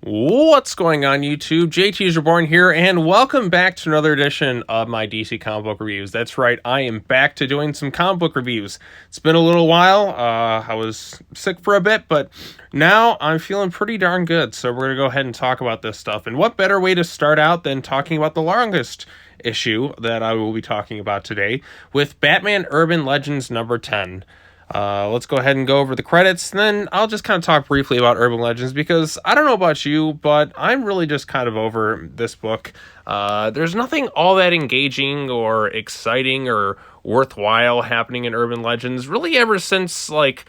What's going on, YouTube? JT's Reborn here, and welcome back to another edition of my DC comic book reviews. That's right, I am back to doing some comic book reviews. It's been a little while. I was sick for a bit, but now I'm feeling pretty darn good, so we're going to go ahead and talk about this stuff. And what better way to start out than talking about the longest issue that I will be talking about today with Batman Urban Legends number 10. Let's go ahead and go over the credits, and then I'll just kind of talk briefly about Urban Legends, because I don't know about you, but I'm really just kind of over this book. There's nothing all that engaging or exciting or worthwhile happening in Urban Legends, really ever since, like,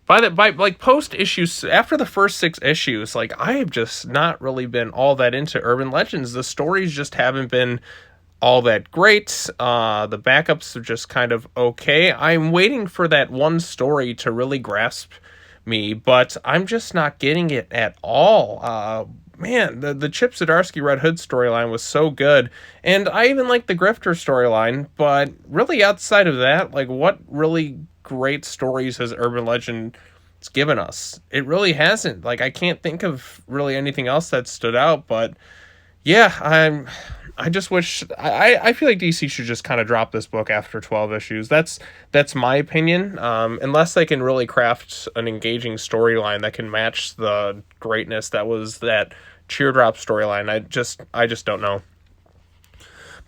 by post issues, after the first 6 issues, like, I have just not really been all that into Urban Legends. The stories just haven't been all that great. The backups are just kind of okay. I'm waiting for that one story to really grasp me, but I'm just not getting it at all. Man, the Chip Zdarsky Red Hood storyline was so good, and I even like the Grifter storyline, but really outside of that, like, what really great stories has Urban Legend given us? It really hasn't. Like, I can't think of really anything else that stood out, but yeah, I just wish I feel like DC should just kind of drop this book after 12 issues. That's my opinion. Unless they can really craft an engaging storyline that can match the greatness that was that Teardrop storyline. I just don't know.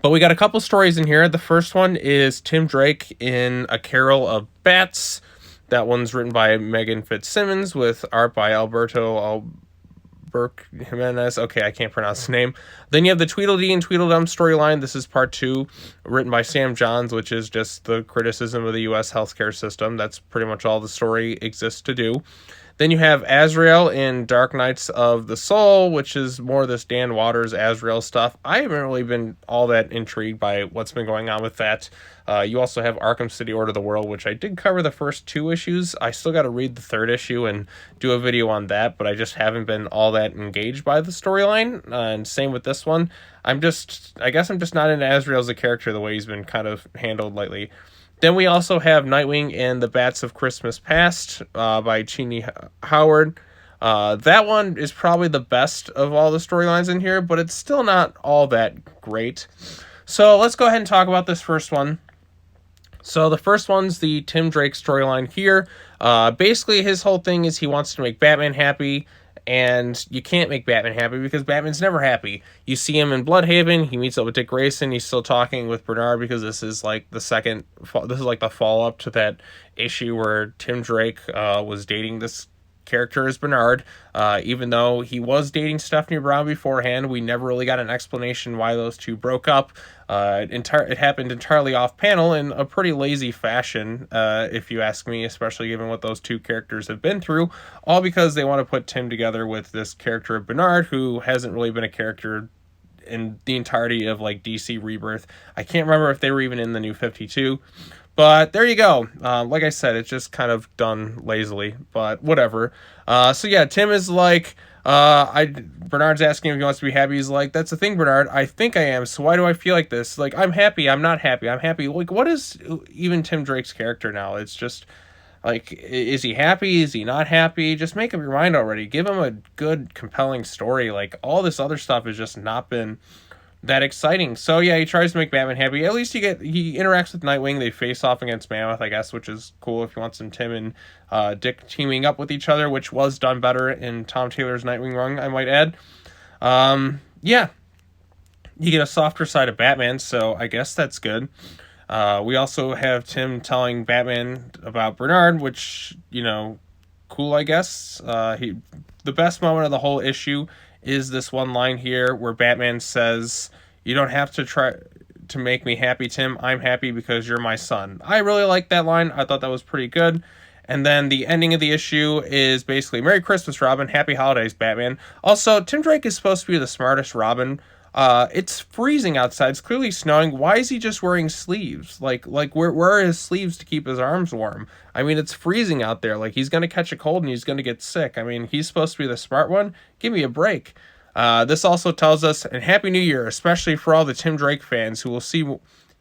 But we got a couple stories in here. The first one is Tim Drake in A Carol of Bats. That one's written by Megan Fitzsimmons with art by Alberto Burke Jimenez. Okay, I can't pronounce the name. Then you have the Tweedledee and Tweedle Dum storyline. This is part 2, written by Sam Johns, which is just the criticism of the U.S. healthcare system. That's pretty much all the story exists to do. Then you have Azrael in Dark Knights of the Soul, which is more of this Dan Waters Azrael stuff. I haven't really been all that intrigued by what's been going on with that. You also have Arkham City Order of the World, which I did cover the first 2 issues. I still got to read the 3rd issue and do a video on that, but I just haven't been all that engaged by the storyline. And same with this one. I guess I'm just not into Azrael as a character the way he's been kind of handled lately. Then we also have Nightwing and the Bats of Christmas Past by Tini Howard. That one is probably the best of all the storylines in here, but it's still not all that great. So let's go ahead and talk about this first one. So the first one's the Tim Drake storyline here. Basically, his whole thing is he wants to make Batman happy, and you can't make Batman happy because Batman's never happy. You see him in Bloodhaven, he meets up with Dick Grayson, he's still talking with Bernard because this is like the follow-up to that issue where Tim Drake was dating this character as Bernard. Even though he was dating Stephanie Brown beforehand, we never really got an explanation why those two broke up. It happened entirely off panel in a pretty lazy fashion, if you ask me, especially given what those two characters have been through, all because they want to put Tim together with this character of Bernard, who hasn't really been a character in the entirety of like DC Rebirth. I can't remember if they were even in the New 52. But there you go. Like I said, it's just kind of done lazily, but whatever. So yeah, Tim is like, Bernard's asking if he wants to be happy. He's like, that's the thing, Bernard. I think I am. So why do I feel like this? Like, I'm happy. I'm not happy. I'm happy. Like, what is even Tim Drake's character now? It's just like, is he happy? Is he not happy? Just make up your mind already. Give him a good, compelling story. Like, all this other stuff has just not been that exciting. So yeah, he tries to make Batman happy. At least he interacts with Nightwing. They face off against Mammoth, I guess, which is cool if you want some Tim and Dick teaming up with each other, which was done better in Tom Taylor's Nightwing run, I might add. Yeah, you get a softer side of Batman, so I guess that's good. We also have Tim telling Batman about Bernard, which, you know, cool, I guess. The best moment of the whole issue is this one line here where Batman says, "You don't have to try to make me happy, Tim. I'm happy because you're my son." I really like that line. I thought that was pretty good. And then the ending of the issue is basically, "Merry Christmas, Robin. Happy holidays, Batman." Also, Tim Drake is supposed to be the smartest Robin. It's freezing outside. It's clearly snowing. Why is he just wearing sleeves? Like where are his sleeves to keep his arms warm? I mean, it's freezing out there. Like, he's going to catch a cold and he's going to get sick. I mean, he's supposed to be the smart one. Give me a break. This also tells us, and Happy New Year, especially for all the Tim Drake fans who will see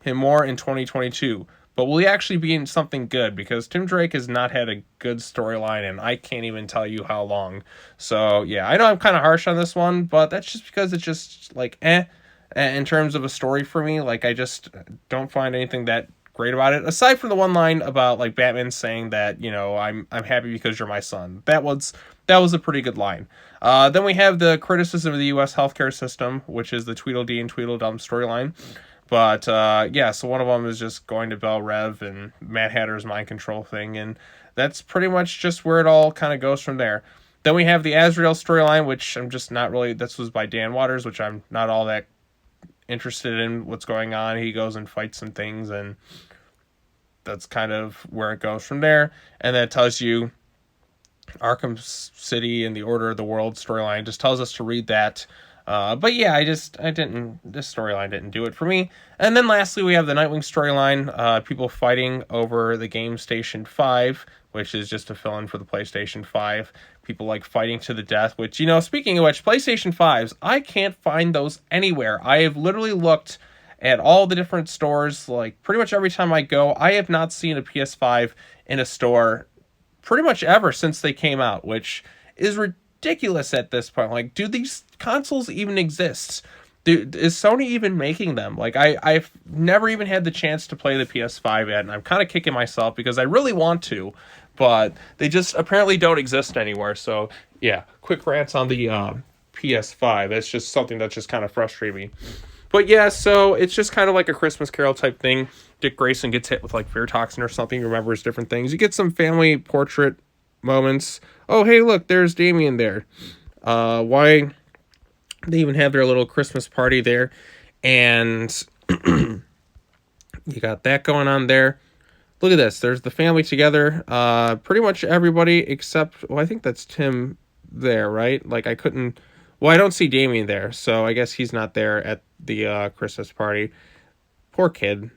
him more in 2022. but will he actually be in something good? Because Tim Drake has not had a good storyline, and I can't even tell you how long. So yeah, I know I'm kind of harsh on this one, but that's just because it's just like in terms of a story for me. Like, I just don't find anything that great about it, aside from the one line about like Batman saying that, you know, I'm happy because you're my son. That was a pretty good line. Then we have the criticism of the U.S. healthcare system, which is the Tweedledee and Tweedle Dum storyline. But yeah, so one of them is just going to Bell Rev and Mad Hatter's mind control thing, and that's pretty much just where it all kind of goes from there. Then we have the Azrael storyline, which I'm just not really. This was by Dan Waters, which I'm not all that interested in what's going on. He goes and fights some things, and that's kind of where it goes from there. And then it tells you Arkham City and the Order of the World storyline. Just tells us to read that. But yeah, this storyline didn't do it for me. And then lastly, we have the Nightwing storyline, people fighting over the Game Station 5, which is just a fill-in for the PlayStation 5. People like fighting to the death, which, you know, speaking of which, PlayStation 5s, I can't find those anywhere. I have literally looked at all the different stores, like pretty much every time I go. I have not seen a PS5 in a store pretty much ever since they came out, which is ridiculous at this point. Like, do these consoles even exist? Is Sony even making them? Like, I've never even had the chance to play the PS5 yet, and I'm kind of kicking myself because I really want to, but they just apparently don't exist anywhere. So yeah, quick rants on the PS5. That's just something that's just kind of frustrating me. But yeah, so it's just kind of like a Christmas Carol type thing. Dick Grayson gets hit with like fear toxin or something, remembers different things. You get some family portrait moments. Oh, hey, look, there's Damian there. Why they even have their little Christmas party there. And you got that going on there. Look at this. There's the family together. Pretty much everybody except, well, I think that's Tim there, right? Like, I don't see Damian there, so I guess he's not there at the Christmas party. Poor kid.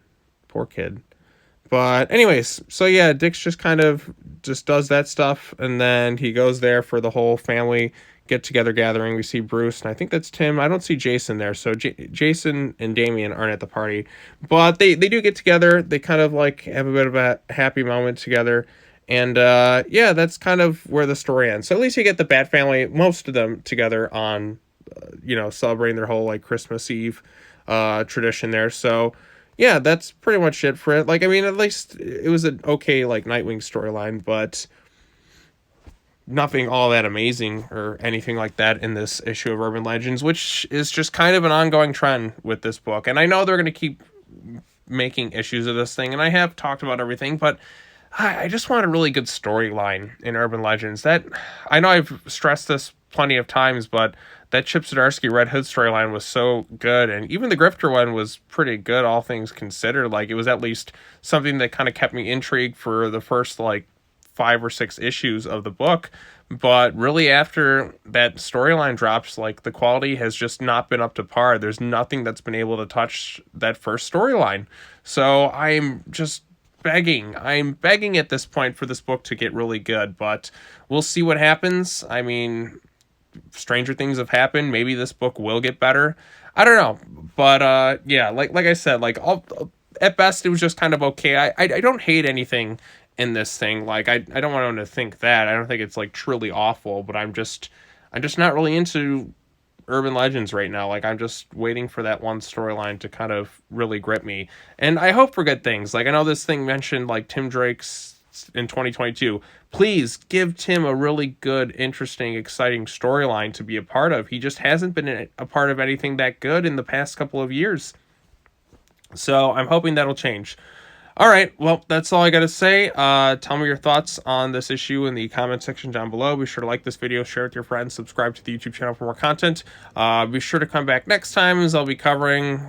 But anyways, so yeah, Dick's just kind of just does that stuff, and then he goes there for the whole family get-together gathering. We see Bruce, and I think that's Tim. I don't see Jason there, so Jason and Damian aren't at the party. But they do get together. They kind of like have a bit of a happy moment together. And yeah, that's kind of where the story ends. So at least you get the Bat family, most of them together on, celebrating their whole like Christmas Eve tradition there. So yeah, that's pretty much it for it. Like, I mean, at least it was an okay like Nightwing storyline, but nothing all that amazing or anything like that in this issue of Urban Legends, which is just kind of an ongoing trend with this book. And I know they're going to keep making issues of this thing, and I have talked about everything, but I just want a really good storyline in Urban Legends. That, I know I've stressed this plenty of times, but that Chip Zdarsky Red Hood storyline was so good, and even the Grifter one was pretty good, all things considered. Like, it was at least something that kind of kept me intrigued for the first, like, 5 or 6 issues of the book. But really, after that storyline drops, like, the quality has just not been up to par. There's nothing that's been able to touch that first storyline. So I'm begging at this point for this book to get really good, but we'll see what happens. I mean, stranger things have happened. Maybe this book will get better. I don't know, but yeah, like I said, like, at best it was just kind of okay. I don't hate anything in this thing. Like, I don't want anyone to think that. I don't think it's like truly awful, but I'm just not really into Urban Legends right now. Like, I'm just waiting for that one storyline to kind of really grip me, and I hope for good things. Like, I know this thing mentioned like Tim Drake's in 2022. Please give Tim a really good, interesting, exciting storyline to be a part of. He just hasn't been a part of anything that good in the past couple of years, so I'm hoping that'll change. All right, well, that's all I got to say. Tell me your thoughts on this issue in the comment section down below. Be sure to like this video, share it with your friends, subscribe to the YouTube channel for more content. Be sure to come back next time, as I'll be covering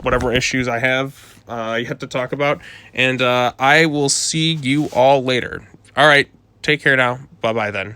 whatever issues I have yet to talk about. And I will see you all later. All right, take care now. Bye-bye then.